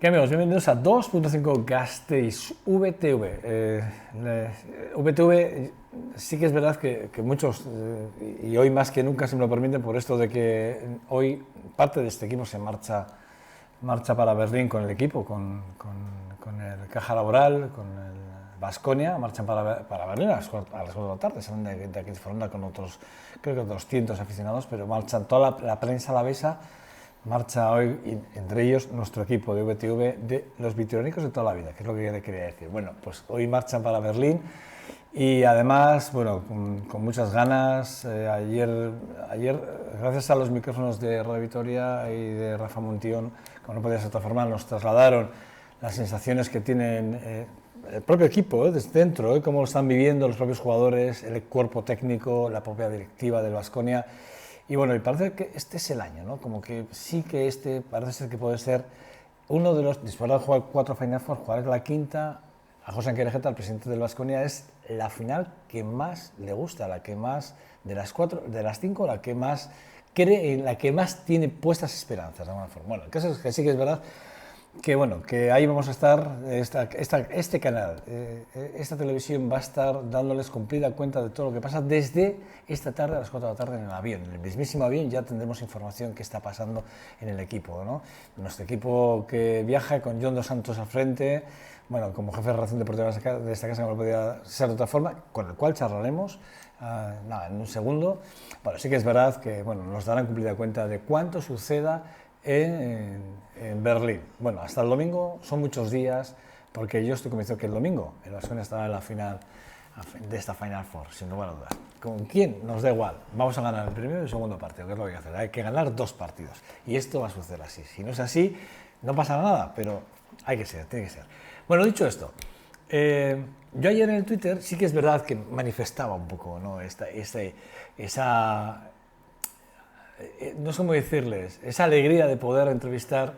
¿Qué amigos? Bienvenidos a 2.5 Gasteiz VTV. VTV sí que es verdad que muchos, y hoy más que nunca se me lo permiten por esto de que hoy parte de este equipo se marcha para Berlín con el equipo, con el Caja Laboral, con el Baskonia, marchan para Berlín a las 4 de la tarde, salen de aquí de Foronda con otros, creo que 200 aficionados, pero marchan toda la prensa alavesa. Marcha hoy, entre ellos, nuestro equipo de VTV de los vitorínicos de toda la vida, que es lo que yo quería decir. Bueno, pues hoy marchan para Berlín y además, bueno, con muchas ganas. Ayer, gracias a los micrófonos de Radio Vitoria y de Rafa Montión, como no podía ser de otra forma, nos trasladaron las sensaciones que tienen el propio equipo, desde dentro, cómo lo están viviendo los propios jugadores, el cuerpo técnico, la propia directiva del Baskonia. Y bueno, y parece que este es el año, ¿no? Como que sí que este parece ser que puede ser uno de los, después de jugar 4 Final Four, jugar la quinta, a José Anquerejeta, el presidente del Baskonia, es la final que más le gusta, la que más, de las 5, la que más cree, en la que más tiene puestas esperanzas, de alguna forma. Bueno, el caso es que sí que es verdad que bueno, que ahí vamos a estar, este canal, esta televisión va a estar dándoles cumplida cuenta de todo lo que pasa desde esta tarde a las 4 de la tarde en el avión. En el mismísimo avión ya tendremos información que está pasando en el equipo, ¿no? Nuestro equipo que viaja con John Dos Santos al frente, bueno, como jefe de relación deportiva de esta casa no podía ser de otra forma, con el cual charlaremos nada, en un segundo. Bueno, sí que es verdad que bueno, nos darán cumplida cuenta de cuánto suceda en Berlín. Bueno, hasta el domingo son muchos días, porque yo estoy convencido que el domingo el Baskonia estará en la final de esta Final Four, sin lugar a dudas. ¿Con quién? Nos da igual. Vamos a ganar el primero y el segundo partido, que es lo que hay que hacer. Hay que ganar 2 partidos. Y esto va a suceder así. Si no es así, no pasa nada, pero hay que ser, tiene que ser. Bueno, dicho esto, yo ayer en el Twitter sí que es verdad que manifestaba un poco, ¿no? esa no sé cómo decirles, esa alegría de poder entrevistar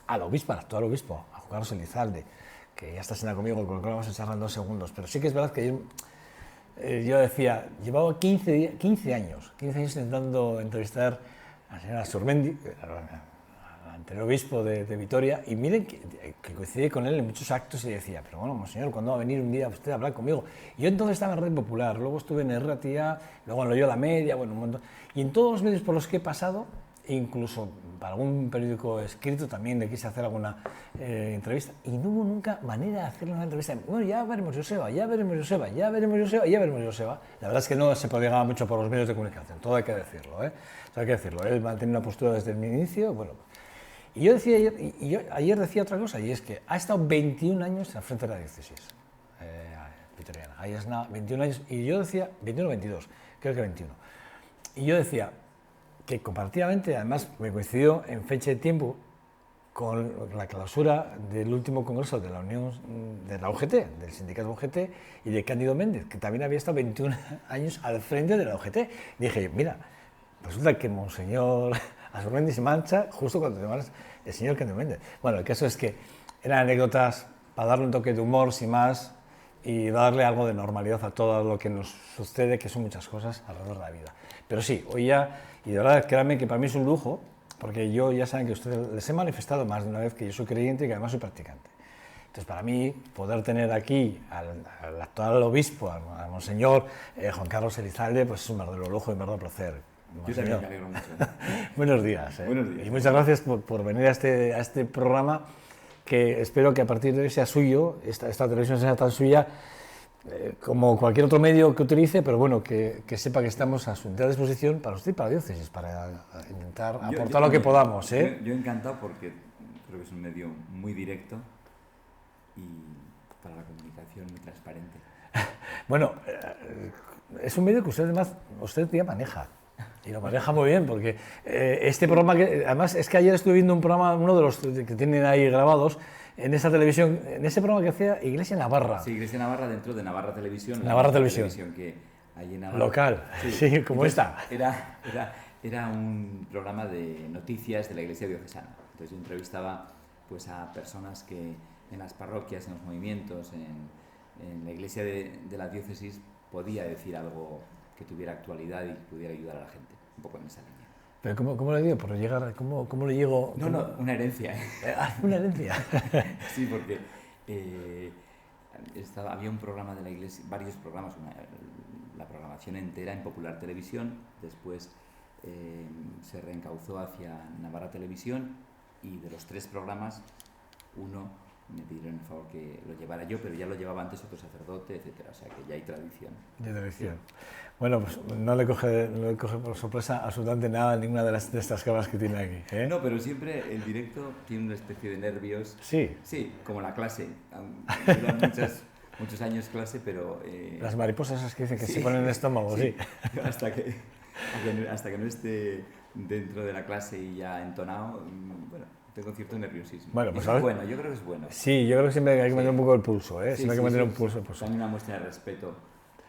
al obispo, al actual obispo, a Juan Carlos Elizalde, que ya está senado conmigo, con lo que vamos a charlar en 2 segundos, pero sí que es verdad que yo decía, llevaba 15 años intentando entrevistar a la señora Surmendi, al anterior obispo de Vitoria, y miren que coincidí con él en muchos actos y decía, pero bueno, monseñor, ¿cuándo va a venir un día usted a hablar conmigo? Y yo entonces estaba en Red Popular, luego estuve en RTIA, luego en Loyola Media, bueno, un montón. Y en todos los medios por los que he pasado, incluso para algún periódico escrito también le quise hacer alguna entrevista, y no hubo nunca manera de hacerle una entrevista. Bueno, ya veremos Joseba, ya veremos Joseba, ya veremos Joseba, ya veremos Joseba. La verdad es que no se podía mucho por los medios de comunicación, todo hay que decirlo, ¿eh? Todo hay que decirlo. Él mantiene una postura desde el inicio, bueno. Y yo decía ayer decía otra cosa, y es que ha estado 21 años al frente de la diócesis vitoriana. Ahí es nada, 21 años, y yo decía, 21 o 22, creo que 21. Y yo decía que comparativamente, además me coincidió en fecha de tiempo con la clausura del último congreso de la Unión de la UGT, del sindicato UGT, y de Cándido Méndez, que también había estado 21 años al frente de la UGT. Y dije, mira, resulta que Monseñor Azurmendi se mancha justo cuando te manchas el señor Cándido Méndez. Bueno, el caso es que eran anécdotas para darle un toque de humor, sin más, y darle algo de normalidad a todo lo que nos sucede, que son muchas cosas alrededor de la vida. Pero sí, hoy ya, y de verdad, créanme que para mí es un lujo, porque yo ya saben que ustedes les he manifestado más de una vez que yo soy creyente y que además soy practicante. Entonces, para mí, poder tener aquí al actual obispo, al monseñor Juan Carlos Elizalde, pues es un verdadero lujo y un verdadero placer. Yo también me alegro mucho. Buenos días. Buenos días. Y muchas gracias por venir a este programa, que espero que a partir de hoy sea suyo, esta televisión sea tan suya como cualquier otro medio que utilice, pero bueno, que sepa que estamos a su entera disposición para usted y para la diócesis, para intentar aportar lo que podamos. Yo encantado porque creo que es un medio muy directo y para la comunicación muy transparente. Bueno, es un medio que usted ya maneja. Y lo maneja muy bien, porque este programa, que además es que ayer estuve viendo un programa, uno de los que tienen ahí grabados, en esa televisión, en ese programa que hacía Iglesia Navarra. Sí, Iglesia Navarra dentro de Navarra Televisión. Navarra Televisión. Que hay en Navarra. Local, sí, como esta. Era un programa de noticias de la Iglesia diocesana. Entonces yo entrevistaba pues, a personas que en las parroquias, en los movimientos, en la Iglesia de la diócesis podía decir algo que tuviera actualidad y pudiera ayudar a la gente, un poco en esa línea. Pero ¿cómo le digo? Por llegar, ¿cómo le llego? No, una herencia. Una herencia. Sí, porque había un programa de la Iglesia, varios programas, la programación entera en Popular Televisión, después se reencauzó hacia Navarra Televisión y de los 3 programas, uno me pidieron el favor que lo llevara yo, pero ya lo llevaba antes otro sacerdote, etcétera, o sea que ya hay tradición. De tradición. Sí. Bueno, pues no le coge por sorpresa absolutamente nada ninguna de estas cámaras que tiene aquí, ¿eh? No, pero siempre el directo tiene una especie de nervios. Sí. Sí, como la clase. Duran muchos años clase, pero... Las mariposas esas que dicen que se ponen en el estómago, sí. Hasta que no esté dentro de la clase y ya entonado, bueno, tengo cierto nerviosismo. Bueno, pues es bueno, yo creo que es bueno. Sí, yo creo que siempre hay que mantener un poco el pulso, ¿eh? Siempre hay que mantener un pulso. También una muestra de respeto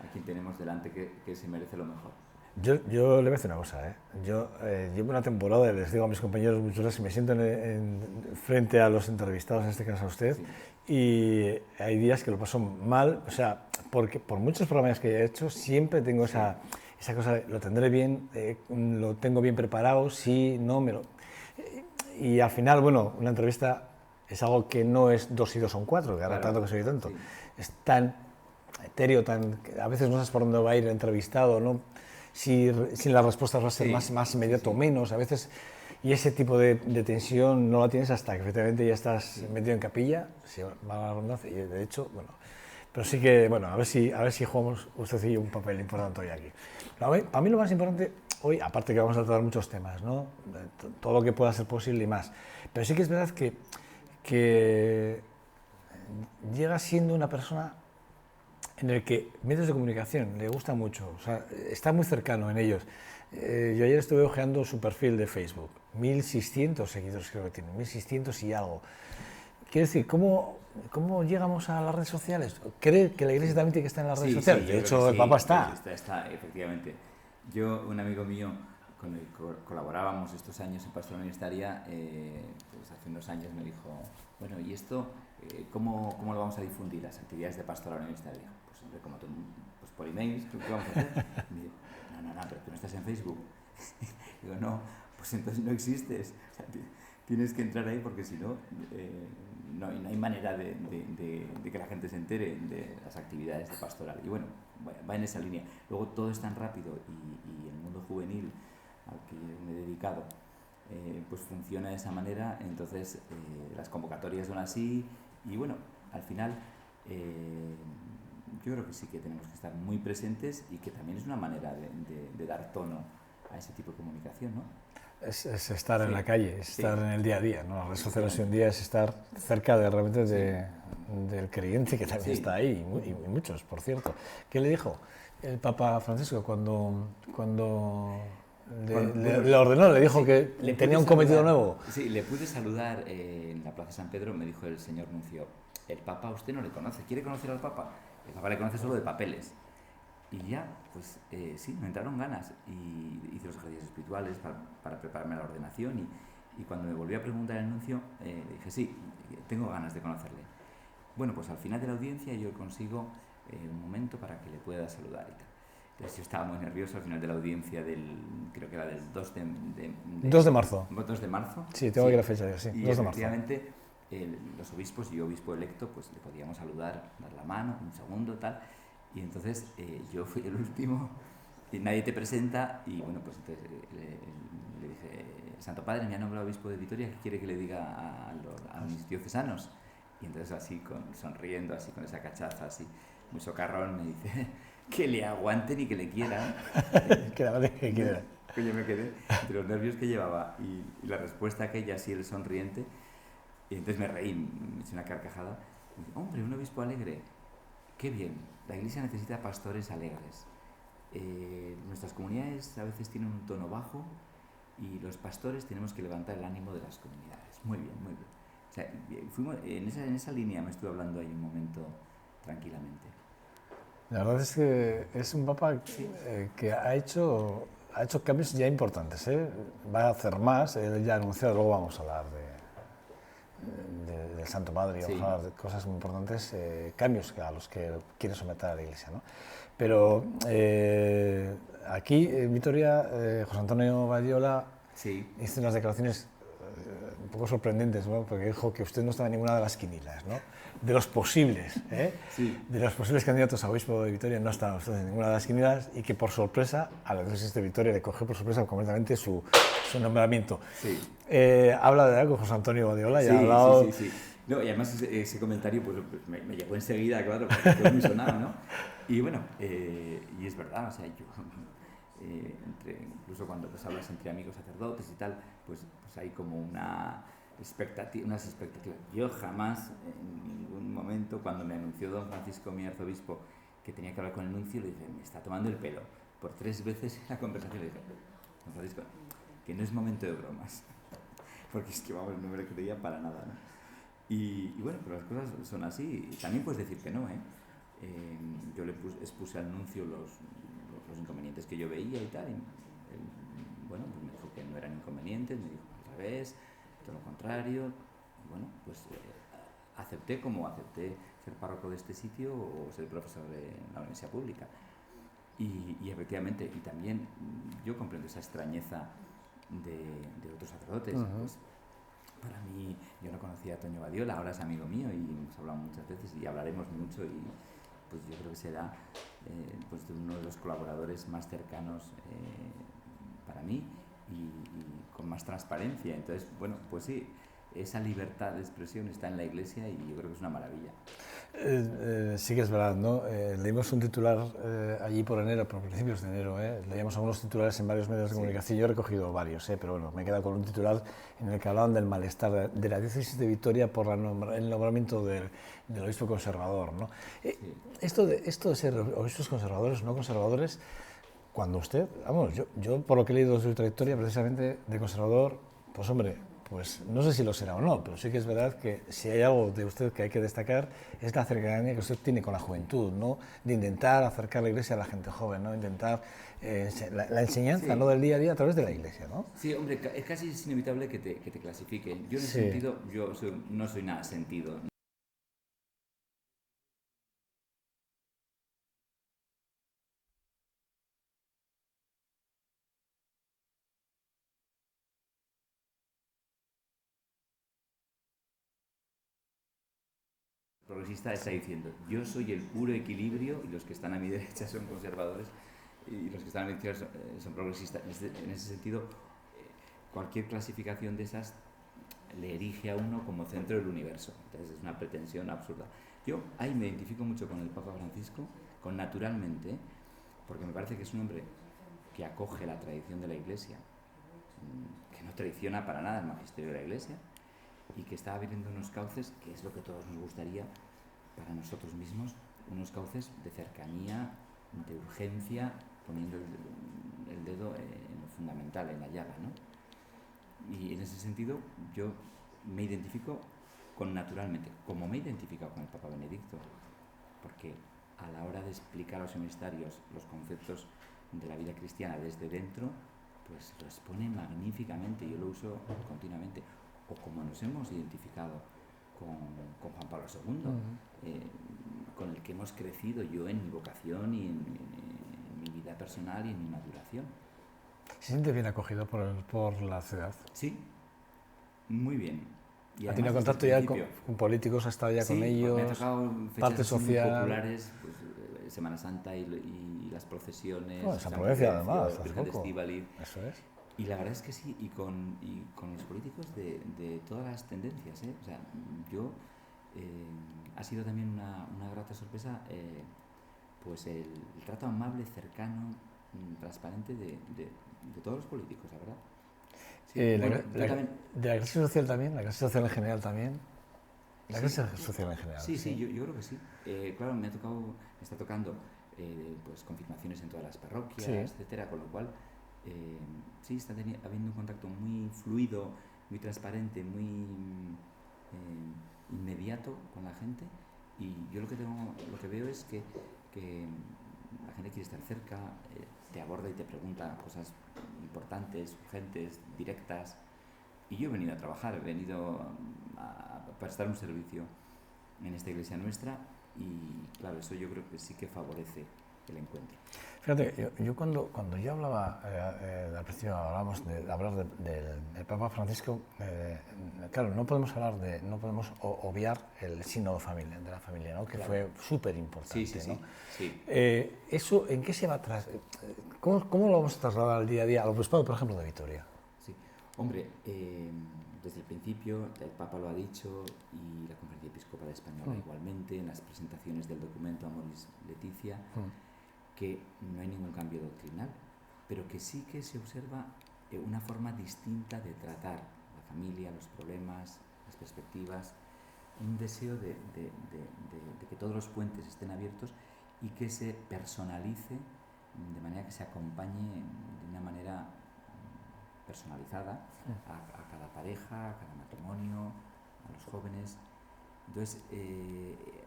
a quien tenemos delante que se merece lo mejor. Yo le voy a decir una cosa, ¿eh? Yo llevo una temporada, les digo a mis compañeros muchas veces, me siento frente a los entrevistados, en este caso a usted, sí. Y hay días que lo paso mal, o sea, porque por muchos programas que he hecho, siempre tengo esa cosa de lo tendré bien, lo tengo bien preparado, sí, no, me lo... Y al final, bueno, una entrevista es algo que no es 2 y 2 son 4, que ahora tanto que soy tonto. Sí. Es tan etéreo, a veces no sabes por dónde va a ir el entrevistado, ¿no? Si las respuestas va a ser más inmediato o menos, a veces, y ese tipo de tensión no la tienes hasta que efectivamente ya estás metido en capilla, si va a la redundancia, y de hecho, bueno, pero sí que, bueno, a ver si jugamos usted y yo un papel importante hoy aquí. Para mí lo más importante hoy, aparte que vamos a tratar muchos temas, ¿no? Todo lo que pueda ser posible y más, pero sí que es verdad que llega siendo una persona en el que medios de comunicación le gusta mucho, o sea, está muy cercano en ellos. Yo ayer estuve ojeando su perfil de Facebook, 1.600 seguidores creo que tiene, 1.600 y algo. Quiero decir, ¿cómo llegamos a las redes sociales? ¿Cree que la Iglesia también tiene que estar en las redes sociales? Sí, de hecho, el Papa está. Está, efectivamente. Un amigo mío con el que colaborábamos estos años en Pastoral Universitaria, pues hace unos años me dijo, bueno, ¿y esto cómo lo vamos a difundir, las actividades de Pastoral Universitaria? Pues hombre, como tú, pues por email, ¿qué vamos a hacer? Y me dijo, no, pero tú no estás en Facebook. Digo, no, pues entonces no existes. O sea, tienes que entrar ahí porque si no, no hay manera de que la gente se entere de las actividades de pastoral. Y bueno, va en esa línea. Luego todo es tan rápido y el mundo juvenil al que me he dedicado pues funciona de esa manera, entonces las convocatorias son así y bueno, al final yo creo que sí que tenemos que estar muy presentes y que también es una manera de dar tono a ese tipo de comunicación, ¿no? Es estar en la calle, es estar en el día a día, ¿no? Las redes sociales hoy en día es estar cerca realmente del creyente que también está ahí, y muchos, por cierto. ¿Qué le dijo el Papa Francisco cuando le ordenó, le dijo que tenía un cometido nuevo? Sí, le pude saludar en la Plaza San Pedro, me dijo el señor nuncio, el Papa usted no le conoce, ¿quiere conocer al Papa? El Papa le conoce solo de papeles. Y ya, pues sí, me entraron ganas y hice los ejercicios espirituales para prepararme a la ordenación y cuando me volvió a preguntar el nuncio, le dije, sí, tengo ganas de conocerle. Bueno, pues al final de la audiencia yo consigo un momento para que le pueda saludar y tal. Entonces yo estaba muy nervioso al final de la audiencia creo que era del 2 de marzo. 2 de marzo. Sí, tengo aquí la fecha, sí, y 2 de marzo. Efectivamente, los obispos y yo, obispo electo, pues le podíamos saludar, dar la mano, un segundo, tal. Y entonces yo fui el último y nadie te presenta y bueno, pues entonces le dije, Santo Padre, me ha nombrado obispo de Vitoria, ¿qué quiere que le diga a mis diocesanos? Y entonces así, sonriendo, así con esa cachaza, así, muy socarrón, me dice, que le aguanten y que le quieran. Que le aguanten y que le quieran. Que yo me quedé entre los nervios que llevaba y la respuesta aquella, así el sonriente, y entonces me reí, me eché una carcajada, y dije, hombre, un obispo alegre. Qué bien, la Iglesia necesita pastores alegres. Nuestras comunidades a veces tienen un tono bajo y los pastores tenemos que levantar el ánimo de las comunidades. Muy bien, muy bien. O sea, en esa línea me estuve hablando ahí un momento tranquilamente. La verdad es que es un papa que ha hecho cambios ya importantes, ¿eh? Va a hacer más, él ya ha anunciado, luego vamos a hablar del Santo Padre y vamos a hablar de cosas muy importantes, cambios a los que quiere someter a la Iglesia, ¿no? Pero aquí en Vitoria, José Antonio Badiola Sí, hizo unas declaraciones un poco sorprendentes, ¿no? Porque dijo que usted no estaba en ninguna de las quinilas, ¿no? De los posibles, sí. de los posibles candidatos a obispo de Vitoria no estaba usted en ninguna de las quinilas y que por sorpresa a la diócesis de Vitoria le cogió por sorpresa completamente su nombramiento. Sí. Habla de algo José Antonio Badiola, ya ha Sí, sí, hablado... sí, sí. No, y además ese comentario pues me llegó enseguida, claro, porque fue muy sonado, ¿no? Y bueno, y es verdad, o sea, yo, incluso cuando pues, hablas entre amigos sacerdotes y tal, pues hay como unas expectativas. Yo jamás, en ningún momento, cuando me anunció don Francisco, mi arzobispo, que tenía que hablar con el nuncio, le dije, me está tomando el pelo. Por 3 veces en la conversación le dije, don Francisco, que no es momento de bromas. Porque es que, vamos, no me lo creía para nada, ¿no? Y bueno, pero las cosas son así. Y también puedes decir que no, ¿eh? Yo le expuse al nuncio los inconvenientes que yo veía y tal. Y él, bueno, pues me dijo que no eran inconvenientes, me dijo al revés, todo lo contrario. Y bueno, pues acepté como acepté ser párroco de este sitio o ser profesor de la universidad pública. Y efectivamente, y también yo comprendo esa extrañeza de otros sacerdotes. Pues para mí, yo no conocía a Toño Badiola, ahora es amigo mío y hemos hablado muchas veces y hablaremos mucho y pues yo creo que será pues de uno de los colaboradores más cercanos para mí y con más transparencia. Entonces, bueno, pues sí, esa libertad de expresión está en la Iglesia y yo creo que es una maravilla. Sí que es verdad, ¿no? Leímos un titular allí por enero, por principios de enero, leíamos algunos titulares en varios medios de comunicación, yo he recogido varios, pero bueno, me he quedado con un titular en el que hablaban del malestar de la diócesis de Vitoria por el nombramiento del obispo conservador, ¿no? Sí. Esto de ser obispos conservadores o no conservadores, cuando usted, vamos, yo por lo que he leído de su trayectoria, precisamente de conservador, pues hombre, pues no sé si lo será o no, pero sí que es verdad que si hay algo de usted que hay que destacar es la cercanía que usted tiene con la juventud, ¿no? De intentar acercar la iglesia a la gente joven, ¿no? Intentar la enseñanza, Sí. ¿no? Del día a día a través de la iglesia, ¿no? Sí, hombre, es casi inevitable que te clasifiquen. Yo en ese Sí. sentido, no soy nada sentido. Progresista está diciendo, yo soy el puro equilibrio y los que están a mi derecha son conservadores y los que están a mi izquierda son progresistas. En ese sentido, cualquier clasificación de esas le erige a uno como centro del universo. Entonces es una pretensión absurda. Yo ahí me identifico mucho con el Papa Francisco, con naturalmente, porque me parece que es un hombre que acoge la tradición de la Iglesia, que no traiciona para nada el magisterio de la Iglesia y que está abriendo unos cauces, que es lo que todos nos gustaría para nosotros mismos, unos cauces de cercanía, de urgencia, poniendo el dedo en lo fundamental, en la llaga, ¿no? Y en ese sentido yo me identifico con naturalmente, como me he identificado con el Papa Benedicto, porque a la hora de explicar a los seminarios los conceptos de la vida cristiana desde dentro, pues lo expone magníficamente, yo lo uso continuamente, o como nos hemos identificado con Juan Pablo II, con el que hemos crecido yo en mi vocación y en mi vida personal y en mi maduración. ¿Se siente bien acogido por la ciudad? Sí, muy bien. Y ¿Ha además tenido desde el contacto ya principio. con políticos? ¿Ha estado ya con Sí, me ha ellos? tocado fechas ¿Parte así muy social? populares, pues Semana Santa y las procesiones, Bueno, en San San Prudencia Prudencio, además, hace Virgen de poco. Estíbaliz. Eso es. Y la verdad es que sí, y con los políticos de todas las tendencias, ¿eh? O sea, yo ha sido también una grata sorpresa pues el trato amable, cercano, transparente de todos los políticos, la verdad. Sí, bueno, yo también. De la clase social también, la clase social en general también. La Sí, clase social en general, sí, sí, sí. yo creo que sí. Claro, me está tocando pues confirmaciones en todas las parroquias, Sí. etcétera, con lo cual sí está habiendo un contacto muy fluido, muy transparente, muy inmediato con la gente. Y yo lo que veo es que la gente quiere estar cerca, te aborda y te pregunta cosas importantes, urgentes, directas. Y yo he venido a trabajar, he venido a prestar un servicio en esta iglesia nuestra y claro, eso yo creo que sí que favorece. el encuentro. Fíjate, yo cuando yo hablaba, al principio hablábamos de hablar del Papa Francisco, claro, no podemos obviar el sínodo de la familia, ¿no? Que fue súper importante. Sí. ¿no? Sí. ¿Eso en qué se va a ¿Cómo lo vamos a trasladar al día a día, al obispado, por ejemplo, de Vitoria? Sí, hombre, desde el principio el Papa lo ha dicho y la Conferencia Episcopal Española igualmente, en las presentaciones del documento Amoris Laetitia, que no hay ningún cambio doctrinal, pero que sí que se observa una forma distinta de tratar la familia, los problemas, las perspectivas, un deseo de que todos los puentes estén abiertos y que se personalice de manera que se acompañe de una manera personalizada a cada pareja, a cada matrimonio, a los jóvenes. Entonces,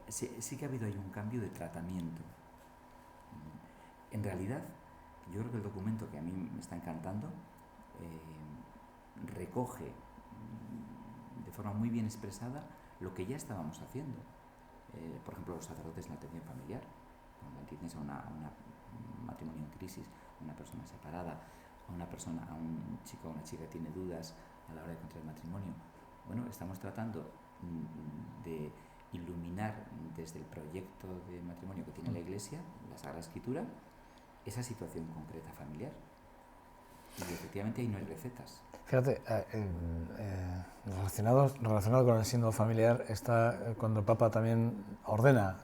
sí que ha habido ahí un cambio de tratamiento. En realidad, yo creo que el documento, que a mí me está encantando, recoge de forma muy bien expresada lo que ya estábamos haciendo. Por ejemplo, los sacerdotes en la atención familiar, cuando tienes a un matrimonio en crisis, una persona separada, a un chico o una chica que tiene dudas a la hora de contraer matrimonio. Bueno, estamos tratando de iluminar desde el proyecto de matrimonio que tiene la Iglesia, la Sagrada Escritura, esa situación concreta familiar. Y efectivamente ahí no hay recetas. Fíjate, relacionado con el sínodo familiar está cuando el Papa también ordena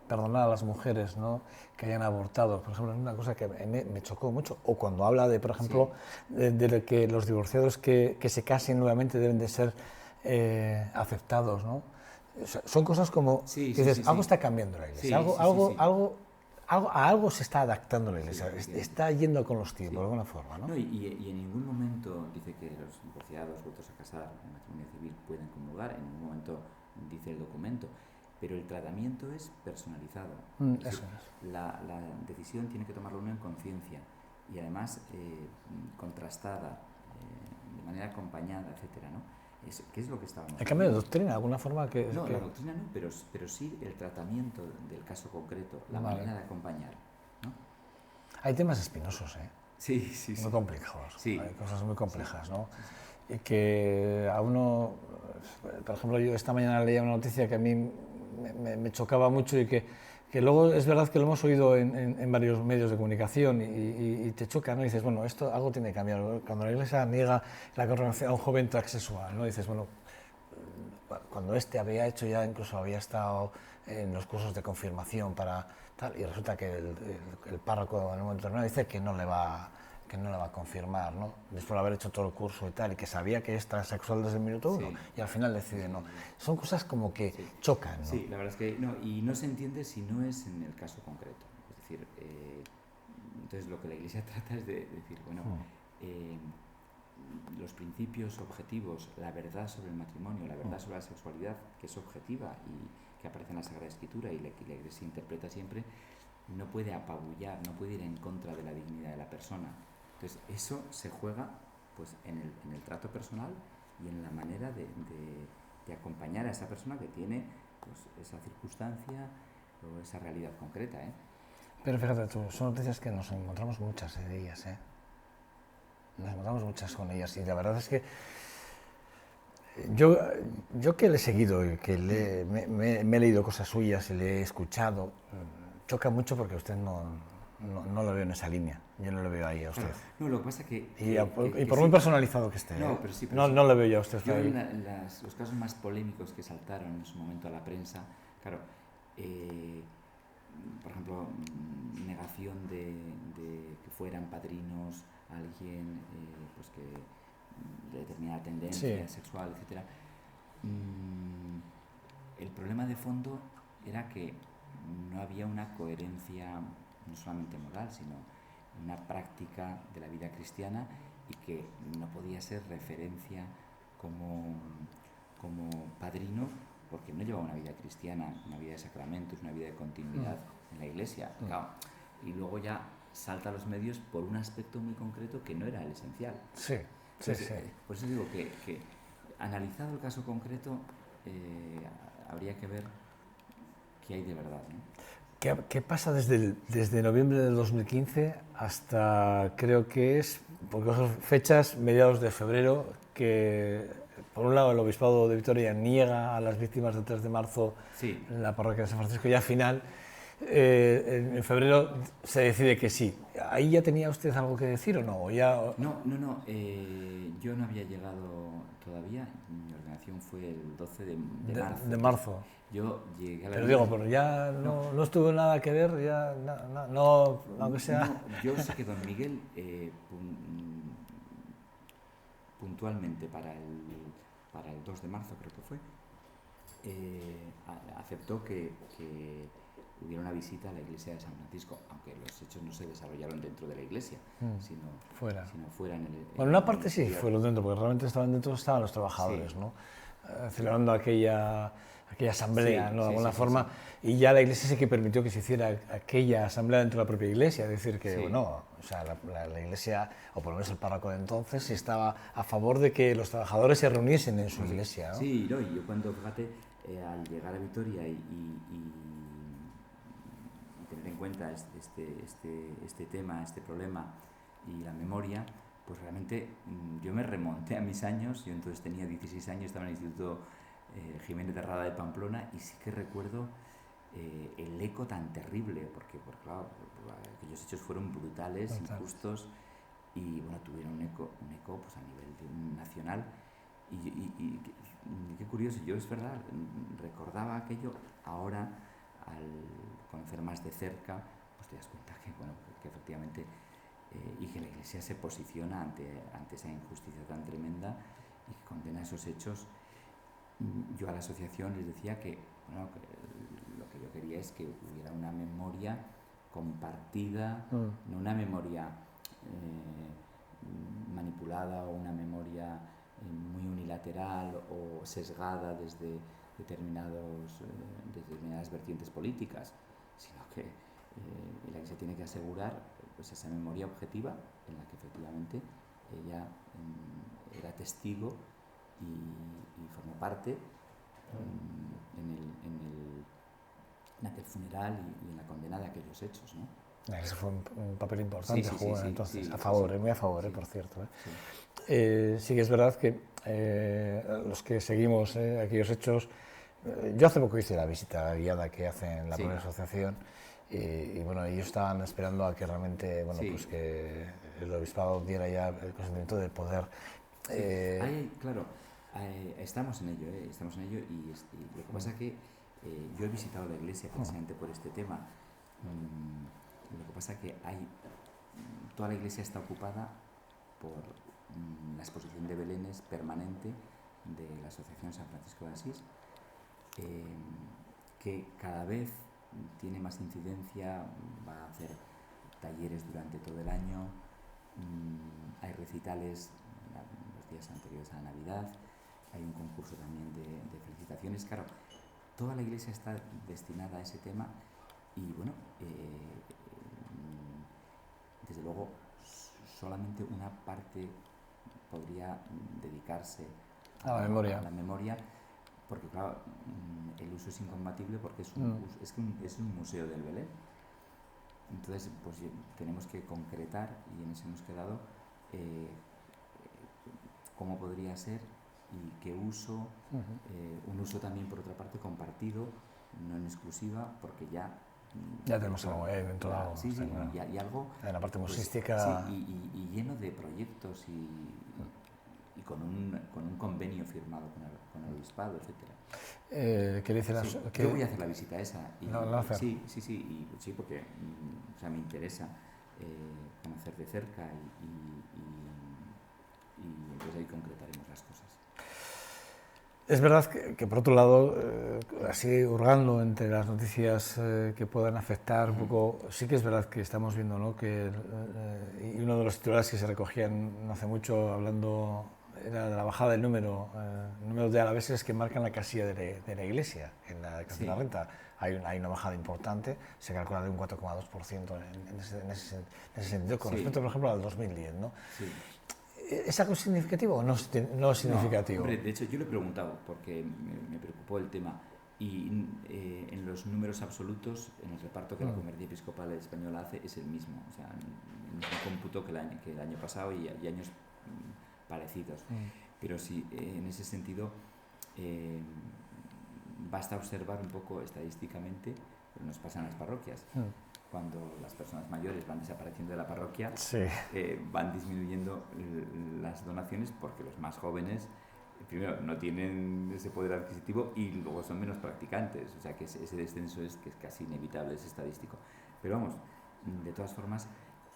perdonar a las mujeres, ¿no?, que hayan abortado. Por ejemplo, es una cosa que me chocó mucho. O cuando habla de, por ejemplo, de que los divorciados que se casen nuevamente deben de ser aceptados, ¿no? O sea, son cosas como, dices, algo está cambiando la Iglesia, a algo se está adaptando la Iglesia, está yendo con los tiempos, de alguna forma, ¿no? Y en ningún momento dice que los divorciados vueltos a casar en matrimonio civil pueden comulgar, en ningún momento dice el documento, pero el tratamiento es personalizado. La decisión tiene que tomarlo uno en conciencia y además contrastada, de manera acompañada, etcétera, ¿no? ¿Qué es lo que estábamos ¿El cambio de doctrina, de alguna forma? No, la doctrina no, pero sí el tratamiento del caso concreto, la manera de acompañar, ¿no? Hay temas espinosos, ¿eh? Sí. Muy complicados. Sí. Hay cosas muy complejas, ¿no? Y que a uno, por ejemplo, yo esta mañana leía una noticia que a mí me chocaba mucho y que luego es verdad que lo hemos oído en varios medios de comunicación y te choca, ¿no? Y dices, bueno, esto algo tiene que cambiar. Cuando la Iglesia niega la confirmación a un joven transexual, ¿no? Dices, bueno, cuando había hecho ya, incluso había estado en los cursos de confirmación para tal, y resulta que el párroco en un momento determinado dice que no le va a confirmar, ¿no? Después de haber hecho todo el curso y tal, y que sabía que es transexual desde el minuto uno, y al final decide no. Son cosas como que chocan, ¿no? Sí, la verdad es que no, y no se entiende si no es en el caso concreto. Es decir, entonces lo que la Iglesia trata es de decir, bueno, los principios objetivos, la verdad sobre el matrimonio, la verdad sobre la sexualidad, que es objetiva y que aparece en la Sagrada Escritura y la Iglesia interpreta siempre, no puede apabullar, no puede ir en contra de la dignidad de la persona. Entonces, eso se juega pues, en el trato personal y en la manera de acompañar a esa persona que tiene pues, esa circunstancia o esa realidad concreta, ¿eh? Pero fíjate tú, son noticias que nos encontramos muchas de ellas, ¿eh? Nos encontramos muchas con ellas y la verdad es que yo que le he seguido y que me he leído cosas suyas y le he escuchado, choca mucho porque usted no lo veo en esa línea. Yo no lo veo ahí a usted. No, lo que pasa que... Y por muy personalizado que esté, no le veo yo a usted yo ahí. Los casos más polémicos que saltaron en su momento a la prensa, claro, por ejemplo, negación de que fueran padrinos alguien pues que de determinada tendencia sexual, etcétera. El problema de fondo era que no había una coherencia no solamente moral, sino una práctica de la vida cristiana y que no podía ser referencia como padrino porque no llevaba una vida cristiana, una vida de sacramentos, una vida de continuidad en la Iglesia. Claro, y luego ya salta a los medios por un aspecto muy concreto que no era el esencial. Sí. Por eso digo que analizado el caso concreto habría que ver qué hay de verdad, ¿no? ¿Qué pasa desde noviembre del 2015 hasta, creo que es, porque son fechas, mediados de febrero, que por un lado el Obispado de Vitoria niega a las víctimas del 3 de marzo Sí. en la parroquia de San Francisco y al final, en febrero, se decide que sí? ¿Ahí ya tenía usted algo que decir o no? No, yo no había llegado todavía, mi ordenación fue el 12 de marzo. De marzo. Yo llegué a la Pero vida... digo, pero ya no estuvo nada que ver, ya no, aunque sea... No, yo sé que don Miguel puntualmente para el 2 de marzo, creo que fue, aceptó que hubiera una visita a la iglesia de San Francisco, aunque los hechos no se desarrollaron dentro de la iglesia, sino fuera en el... Bueno, una parte sí fueron dentro, porque realmente estaban los trabajadores, sí. ¿no? Celebrando aquella asamblea, Sí, ¿no? De sí, alguna sí, forma, sí. Y ya la iglesia sí que permitió que se hiciera aquella asamblea dentro de la propia iglesia, es decir, que, Sí. bueno, o sea, la iglesia, o por lo menos el párroco de entonces, sí estaba a favor de que los trabajadores se reuniesen en su iglesia, ¿no? Sí, no, y yo cuando, fíjate, al llegar a Vitoria y tener en cuenta este tema, este problema y la memoria, pues realmente yo me remonté a mis años. Yo entonces tenía 16 años, estaba en el Instituto Jiménez de Rada de Pamplona, y sí que recuerdo el eco tan terrible, porque claro, aquellos hechos fueron brutales, injustos, y bueno, tuvieron un eco pues, a nivel nacional. Y qué curioso, yo es verdad, recordaba aquello. Ahora, al conocer más de cerca, pues te das cuenta que, bueno, que efectivamente, y que la Iglesia se posiciona ante esa injusticia tan tremenda y que condena esos hechos. Yo a la asociación les decía que, bueno, que lo que yo quería es que hubiera una memoria compartida, no una memoria manipulada, o una memoria muy unilateral o sesgada desde determinadas vertientes políticas, sino que la Iglesia tiene que asegurar pues esa memoria objetiva en la que efectivamente ella era testigo y formó parte en aquel funeral y en la condena de aquellos hechos, ¿no? Ese fue un papel importante, jugó entonces, sí, a favor, sí, muy a favor, sí, por cierto. Sí. Sí que es verdad que los que seguimos aquellos hechos, yo hace poco hice la visita guiada que hacen la propia asociación, y bueno, ellos estaban esperando a que realmente, bueno, pues que el obispado diera ya el consentimiento de poder... Claro, estamos en ello, y lo que pasa es que yo he visitado la iglesia precisamente por este tema. Lo que pasa es que toda la iglesia está ocupada por la exposición de belenes permanente de la Asociación San Francisco de Asís, que cada vez tiene más incidencia. Va a hacer talleres durante todo el año, hay recitales los días anteriores a la Navidad, hay un concurso también de felicitaciones. Claro, toda la iglesia está destinada a ese tema, y bueno, desde luego solamente una parte podría dedicarse a la memoria, porque claro, el uso es incompatible, porque es un museo del Belén. Entonces, pues tenemos que concretar, y en eso hemos quedado, cómo podría ser y qué uso, un uso también por otra parte compartido, no en exclusiva, porque ya tenemos algo dentro de algo. Sí, y algo en la parte pues, musística. Y lleno de proyectos y con un convenio firmado con el obispado, etcétera. ¿Qué dice yo voy a hacer la visita esa. Sí, porque me interesa conocer de cerca, y entonces ahí concretaremos las cosas. Es verdad que por otro lado, así hurgando entre las noticias que puedan afectar un poco, sí que es verdad que estamos viendo, ¿no?, que y uno de los titulares que se recogían no hace mucho hablando era de la bajada del número de alaveses que marcan la casilla de la iglesia, en la Casa de la Renta. Hay una bajada importante, se calcula de un 4,2% en ese sentido, con respecto, por ejemplo, al 2010, ¿no? Sí. ¿Es algo significativo o no es significativo? Hombre, de hecho yo le he preguntado, porque me preocupó el tema, y en los números absolutos, en el reparto que la Conferencia Episcopal Española hace es el mismo, o sea, el mismo cómputo que el año pasado y años parecidos. Pero sí, en ese sentido, basta observar un poco estadísticamente lo que nos pasa en las parroquias. Cuando las personas mayores van desapareciendo de la parroquia, van disminuyendo las donaciones porque los más jóvenes, primero, no tienen ese poder adquisitivo y luego son menos practicantes. O sea que ese descenso es casi inevitable, es estadístico. Pero vamos, de todas formas,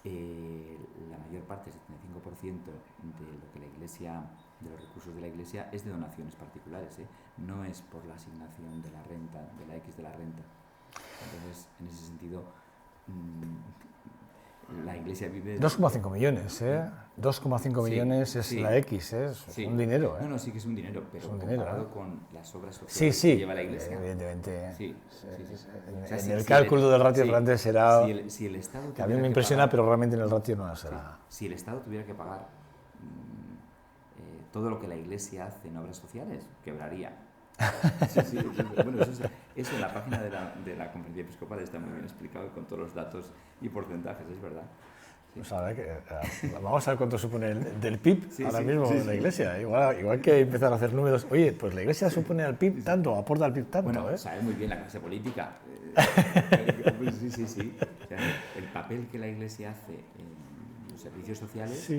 la mayor parte, el 75% de lo que la Iglesia, de los recursos de la Iglesia, es de donaciones particulares, no es por la asignación de la renta, de la X de la renta. Entonces, en ese sentido, la Iglesia vive... 2,5 millones, 2,5 millones es la X, es un dinero. No, sí que es un dinero, pero comparado con las obras sociales que lleva la Iglesia. Evidentemente. O sea, en el cálculo del ratio realmente será... Si el Estado que a mí me impresiona, pero realmente en el ratio no será... Si el Estado tuviera que pagar todo lo que la Iglesia hace en obras sociales, quebraría. Bueno, eso en la página de la Conferencia Episcopal está muy bien explicado con todos los datos y porcentajes, es verdad. Pues a ver, vamos a ver cuánto supone del PIB ahora mismo la Iglesia. Igual que empezar a hacer números. Oye, pues la Iglesia supone al PIB tanto, aporta al PIB tanto. Bueno, sabe muy bien la clase política. Sí. O sea, el papel que la Iglesia hace en los servicios sociales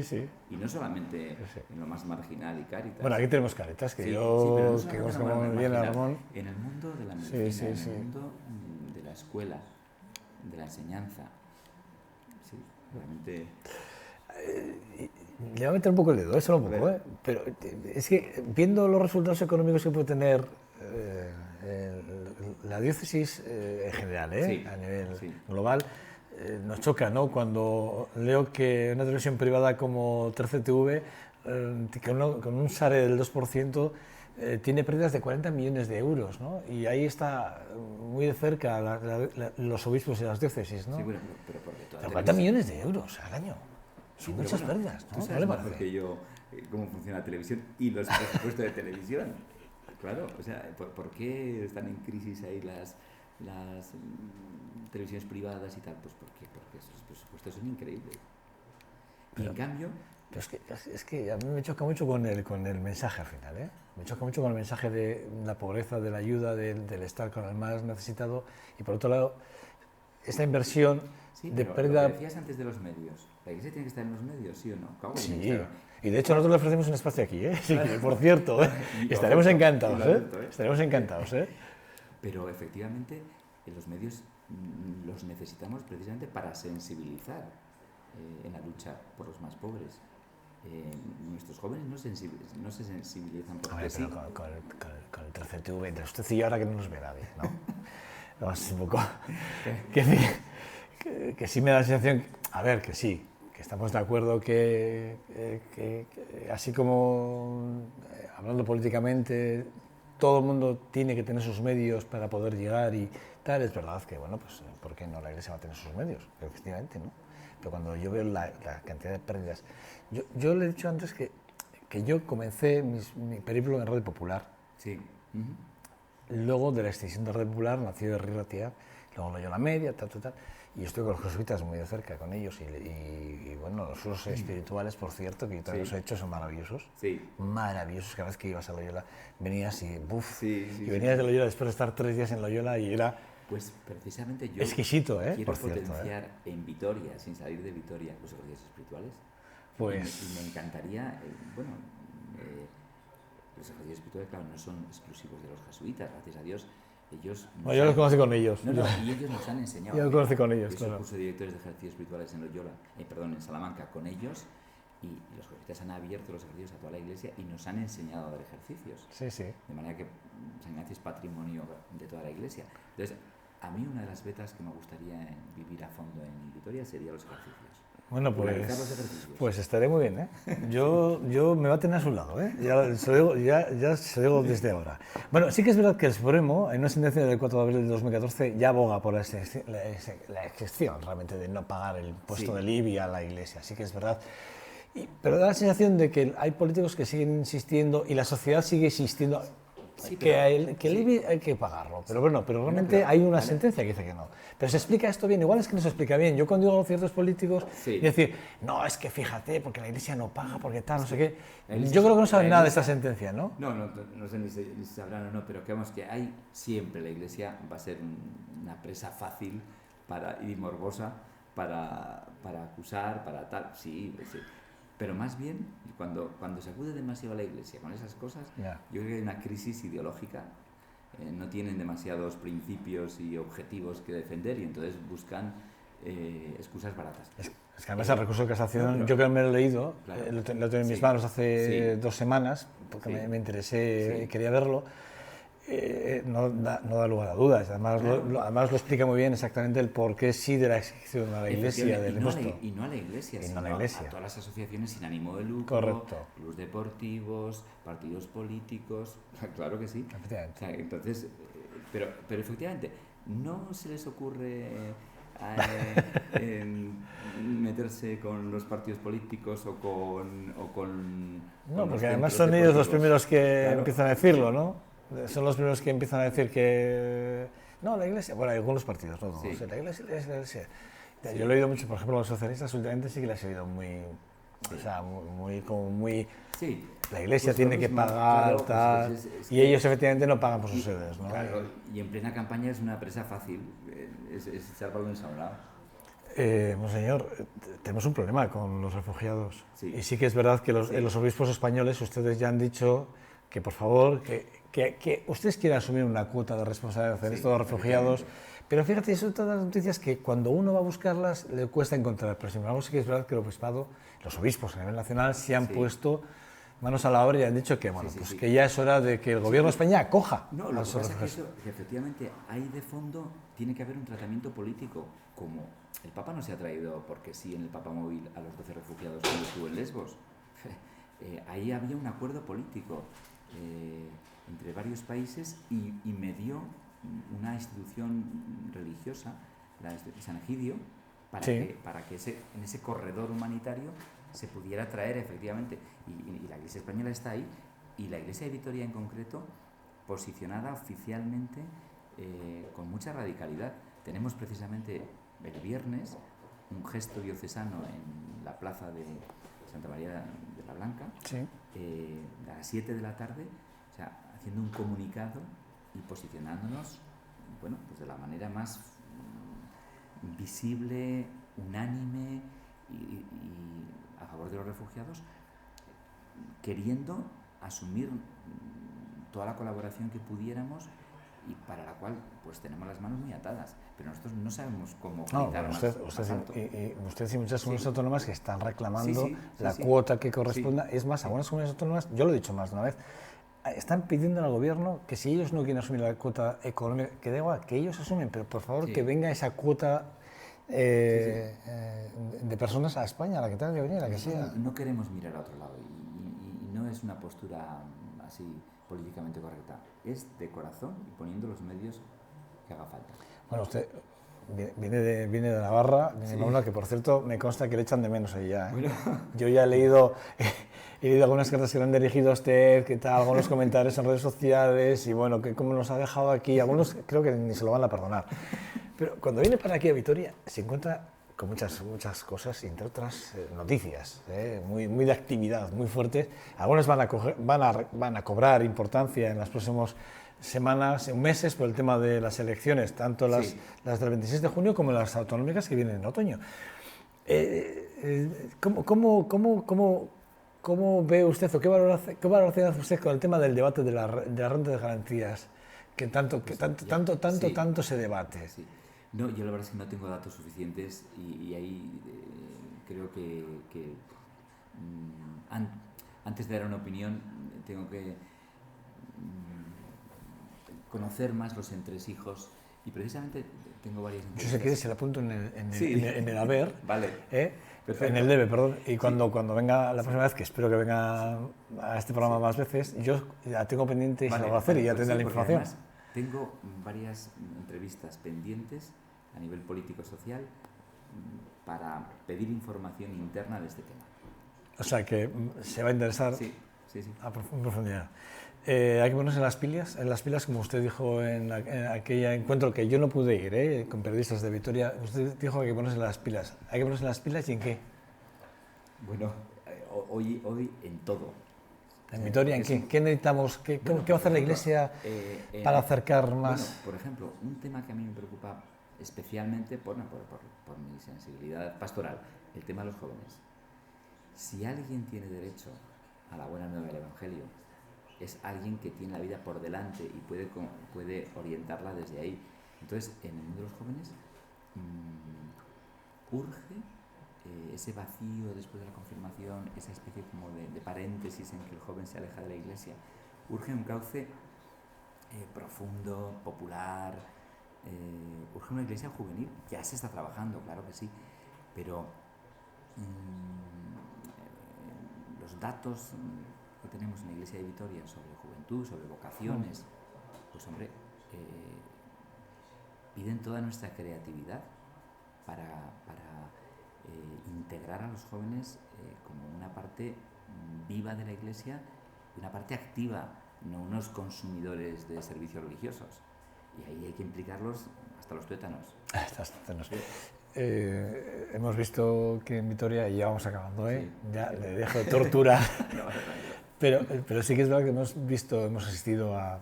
y no solamente en lo más marginal y Cáritas. Bueno, aquí tenemos Cáritas, que que conozco muy bien a Ramón. En el mundo de la medicina, en el mundo de la escuela, de la enseñanza. Sí, realmente... Le voy a meter un poco el dedo, solo un poco, pero es que viendo los resultados económicos que puede tener la diócesis en general, a nivel global, nos choca, ¿no? Cuando leo que una televisión privada como Tercer TV, con un SARE del 2%, tiene pérdidas de 40 millones de euros, ¿no? Y ahí está muy de cerca los obispos y las diócesis, ¿no? Sí, bueno, pero 40 millones de euros al año. Son muchas pérdidas, ¿no? Tú sabes mejor que yo cómo funciona la televisión y los presupuestos de televisión. Claro, o sea, ¿por qué están en crisis ahí las televisiones privadas y tal? Pues porque esos presupuestos son increíbles. Y en cambio... Pero es que a mí me choca mucho con el mensaje al final, ¿eh? Me choca mucho con el mensaje de la pobreza, de la ayuda, del estar con el más necesitado. Y por otro lado, esta inversión de pérdida... Lo que decías antes de los medios. ¿La Iglesia tiene que estar en los medios, sí o no? Sí. Y de hecho nosotros le ofrecemos un espacio aquí, ¿eh? Sí, por cierto, estaremos encantados, Estaremos encantados, Pero efectivamente los medios los necesitamos precisamente para sensibilizar en la lucha por los más pobres. Nuestros jóvenes no se sensibilizan porque ver, pero con el Tercer TV, entre usted y yo ahora que no nos ve nadie, ¿no? Vamos, un poco... que sí me da la sensación, a ver, que sí, que estamos de acuerdo que así como hablando políticamente todo el mundo tiene que tener sus medios para poder llegar y tal, es verdad que, bueno, pues ¿por qué no la Iglesia va a tener sus medios? Efectivamente, ¿no? Pero cuando yo veo la cantidad de pérdidas... Yo le he dicho antes que yo comencé mi periplo en Radio Popular. Sí. Luego de la extinción de Radio Popular nació de Ratia, luego Loyola Media, tal. Y yo estoy con los jesuitas muy de cerca con ellos y bueno, los usos espirituales, por cierto, que yo también los he hecho, son maravillosos. Sí. Maravillosos. Cada vez que ibas a Loyola venías y ¡buf! Y venías de Loyola después de estar 3 días en Loyola y era... Pues precisamente yo exquisito, quiero por cierto, potenciar en Vitoria, sin salir de Vitoria, los ejercicios espirituales. Pues... Y me encantaría, los ejercicios espirituales, claro, no son exclusivos de los jesuitas, gracias a Dios. Ellos yo los conocí con ellos. Y ellos nos han enseñado. Yo los conocí con ellos, claro. El curso de directores de ejercicios espirituales en Loyola, en Salamanca, con ellos. Y los jesuitas han abierto los ejercicios a toda la Iglesia y nos han enseñado a dar ejercicios. Sí. De manera que San Ignacio es patrimonio de toda la Iglesia. Entonces, a mí una de las vetas que me gustaría vivir a fondo en Vitoria sería los ejercicios. Bueno, pues estaré muy bien, ¿eh? Yo me va a tener a su lado, ¿eh? Ya se lo digo desde ahora. Bueno, sí que es verdad que el Supremo, en una sentencia del 4 de abril de 2014, ya aboga por la excepción realmente de no pagar el impuesto del IBI a la Iglesia. Sí que es verdad. Pero da la sensación de que hay políticos que siguen insistiendo y la sociedad sigue insistiendo Sí, que el IBI hay que pagarlo, pero bueno, pero realmente hay una sentencia que dice que no. Pero se explica esto bien, igual es que no se explica bien. Yo cuando digo a ciertos políticos, y decir, no, es que fíjate, porque la Iglesia no paga, porque tal, no sé qué. Yo creo que no saben nada de esta sentencia, ¿no? No sé ni si sabrán o no, pero creemos que hay siempre la Iglesia va a ser una presa fácil y morbosa para acusar, para tal, sí. Pero más bien, cuando se acude demasiado a la Iglesia con esas cosas, yo creo que hay una crisis ideológica. No tienen demasiados principios y objetivos que defender y entonces buscan excusas baratas. Es que además el recurso de casación, yo que me lo he leído, lo tengo en mis manos hace 2 semanas, porque me interesé y quería verlo. No da lugar a dudas. Además, además lo explica muy bien exactamente el porqué sí de la exigencia a la Iglesia del impuesto. Y no a la Iglesia, sino a todas las asociaciones sin ánimo de lucro, clubes deportivos, partidos políticos. Claro que sí. O sea, entonces, pero efectivamente, no se les ocurre meterse con los partidos políticos o con no, porque además son ellos los primeros que empiezan a decirlo, ¿no? Son los primeros que empiezan a decir que... No, la Iglesia... Bueno, hay algunos partidos, no todos. Sí. La Iglesia. Yo lo he oído mucho, por ejemplo, a los socialistas últimamente sí que les he oído muy... O sea, muy... Sí. La Iglesia tiene que pagar, tal... y ellos efectivamente no pagan por sus sedes, ¿no? Claro, y en plena campaña es una presa fácil. Es echar balón ensablado. Monseñor, tenemos un problema con los refugiados. Sí. Y sí que es verdad que los obispos españoles, ustedes ya han dicho que, por favor, que ustedes quieren asumir una cuota de responsabilidad en esto de los refugiados, pero fíjate, son todas las noticias que cuando uno va a buscarlas le cuesta encontrar, pero sin embargo sí que es verdad que el obispado, los obispos a nivel nacional se han puesto manos a la obra y han dicho que, bueno, que ya es hora de que el gobierno de España acoja a los refugiados. Que efectivamente hay de fondo, tiene que haber un tratamiento político, como el Papa no se ha traído porque sí en el Papa Móvil a los 12 refugiados cuando estuvo en Lesbos. Ahí había un acuerdo político entre varios países y medió una institución religiosa, la de San Egidio, para que en ese corredor humanitario se pudiera traer efectivamente. Y la Iglesia española está ahí, y la Iglesia de Vitoria en concreto, posicionada oficialmente con mucha radicalidad. Tenemos precisamente el viernes un gesto diocesano en la plaza de Santa María de la Blanca, a las 7 de la tarde, o sea, haciendo un comunicado y posicionándonos, bueno, pues de la manera más visible, unánime y a favor de los refugiados, queriendo asumir toda la colaboración que pudiéramos y para la cual pues tenemos las manos muy atadas, pero nosotros no sabemos cómo gritar más alto. Usted y muchas comunidades autónomas que están reclamando la cuota que corresponda. Es más, algunas comunidades autónomas, yo lo he dicho más de una vez, están pidiendo al gobierno que si ellos no quieren asumir la cuota económica, que da igual, que ellos asumen, pero por favor que venga esa cuota de personas a España, la que tenga que venir, la que sea. No queremos mirar a otro lado y no es una postura así políticamente correcta, es de corazón y poniendo los medios que haga falta. Bueno, usted viene de Navarra, que por cierto me consta que le echan de menos ahí ya. Bueno. Yo ya he leído algunas cartas que le han dirigido a usted, que tal, algunos comentarios en redes sociales y bueno, que cómo nos ha dejado aquí, algunos creo que ni se lo van a perdonar. Pero cuando viene para aquí a Vitoria se encuentra con muchas cosas, entre otras noticias, muy de actividad, muy fuertes. Algunas van a cobrar importancia en las próximas semanas, meses, por el tema de las elecciones, tanto las del 26 de junio como las autonómicas que vienen en otoño. ¿Cómo ve usted o qué valoración hace usted con el tema del debate de la renta de garantías que tanto se debate? Sí. No, yo la verdad es que no tengo datos suficientes y ahí creo que antes de dar una opinión tengo que conocer más los entresijos y precisamente tengo varias entrevistas. Yo sé que se la apunto en el haber, vale. En el debe, perdón, y cuando venga la próxima vez, que espero que venga a este programa más veces, yo la tengo pendiente y se lo voy a hacer y ya tendré la información. Además, tengo varias entrevistas pendientes a nivel político-social para pedir información interna de este tema. O sea que se va a interesar sí. a profundidad. Hay que ponerse en las pilas, como usted dijo en aquel encuentro que yo no pude ir, con periodistas de Vitoria. Usted dijo que hay que ponerse en las pilas. ¿Hay que ponerse en las pilas y en qué? Bueno, hoy en todo. ¿En Vitoria en qué? ¿Qué necesitamos? ¿Qué va a hacer la Iglesia para acercar más? Bueno, por ejemplo, un tema que a mí me preocupa especialmente por mi sensibilidad pastoral, el tema de los jóvenes. Si alguien tiene derecho a la buena nueva del Evangelio, es alguien que tiene la vida por delante y puede orientarla desde ahí. Entonces, en el mundo de los jóvenes urge ese vacío después de la confirmación, esa especie como de paréntesis en que el joven se aleja de la Iglesia. Urge un cauce profundo, popular, urge una Iglesia juvenil. Ya se está trabajando, claro que sí, pero los datos que tenemos en la Iglesia de Vitoria sobre juventud, sobre vocaciones, pues hombre, piden toda nuestra creatividad para integrar a los jóvenes como una parte viva de la Iglesia, una parte activa, no unos consumidores de servicios religiosos. Y ahí hay que implicarlos hasta los tuétanos. Hemos visto que en Vitoria, y ya vamos acabando, Sí. Ya le dejo de tortura, No, pero sí que es verdad que hemos asistido a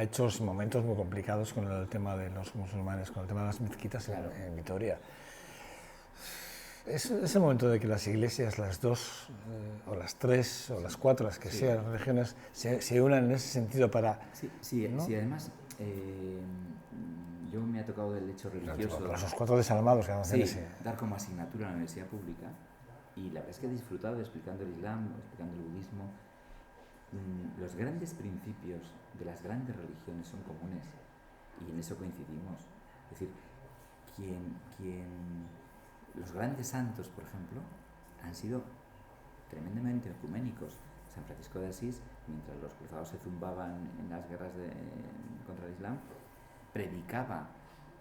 hechos, momentos muy complicados con el tema de los musulmanes, con el tema de las mezquitas claro. en Vitoria. Es el momento de que las iglesias, las dos, o las tres, o las cuatro, las que Sí. sean, las religiones, se unan en ese sentido para... Sí, ¿no? sí, además, yo me ha tocado del hecho religioso. Para esos cuatro desalmados que Sí, hacen dar como asignatura en la universidad pública, y la verdad es que he disfrutado explicando el Islam, explicando el budismo. Los grandes principios de las grandes religiones son comunes, y en eso coincidimos. Es decir, los grandes santos, por ejemplo, han sido tremendamente ecuménicos. San Francisco de Asís, mientras los cruzados se zumbaban en las guerras contra el Islam, predicaba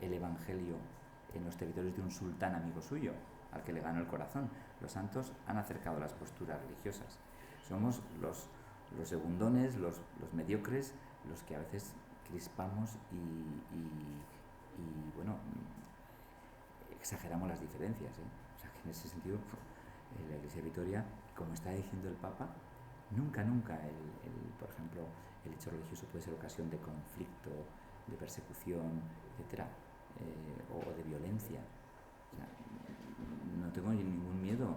el Evangelio en los territorios de un sultán amigo suyo, al que le ganó el corazón. Los santos han acercado las posturas religiosas. Somos los segundones, los mediocres, los que a veces crispamos y bueno, exageramos las diferencias. O sea, que en ese sentido, la Iglesia de Vitoria, como está diciendo el Papa, nunca, por ejemplo, el hecho religioso puede ser ocasión de conflicto, de persecución, etcétera, o de violencia. O sea, no tengo ningún miedo.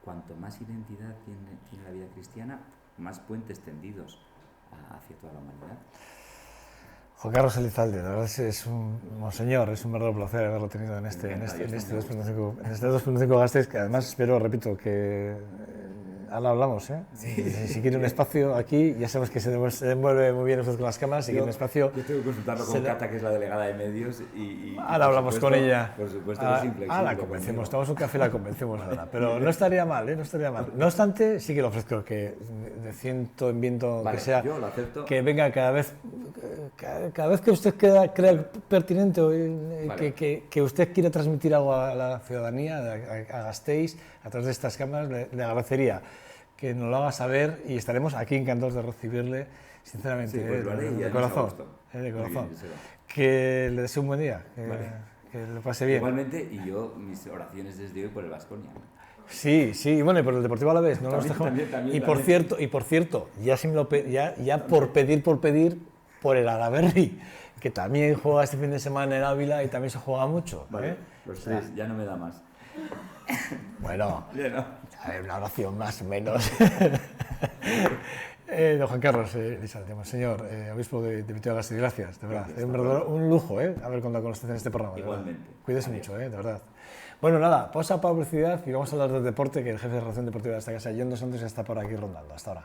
Cuanto más identidad tiene la vida cristiana, más puentes tendidos hacia toda la humanidad. Juan Carlos Elizalde, la verdad es un monseñor, es un verdadero placer haberlo tenido en este 2.5 Gasteiz, que además espero, repito, que ahora hablamos, Si quiere un espacio aquí, ya sabemos que se desenvuelve muy bien usted con las cámaras, si quiere un espacio... Yo tengo que consultarlo con Cata, que es la delegada de medios, ahora hablamos con ella. Por supuesto que es inflexible. La convencemos, tomamos un café y la convencemos ahora, pero no estaría mal, no estaría mal. No obstante, sí que le ofrezco que de ciento en viento vale, que sea, yo lo acepto. que venga cada vez que usted crea pertinente, Vale. que usted quiera transmitir algo a la ciudadanía, a Gasteiz, a través de estas cámaras, le agradecería que nos lo haga saber y estaremos aquí encantados de recibirle, sinceramente, Sí, pues lo haré y de corazón. De corazón. Que le deseo un buen día, que le pase bien. Igualmente, y yo mis oraciones desde hoy por el Baskonia. Sí, y bueno, y por el Deportivo Alavés, no También. Y por cierto, ya por pedir por el Alaberri, que también juega este fin de semana en Ávila y también se juega mucho. Vale, los tres, ya no me da más. Bueno, Ya no. a ver, una oración más o menos. Don Juan Carlos Elizalde, señor obispo de Vitoria-Gasteiz, gracias, de verdad. Gracias, un lujo haber contado con usted en este programa. Igualmente. Cuídese mucho, de verdad. Bueno, nada, pausa para publicidad y vamos a hablar del deporte, que el jefe de relación deportiva de esta casa, John Dos Santos, está por aquí rondando. Hasta ahora.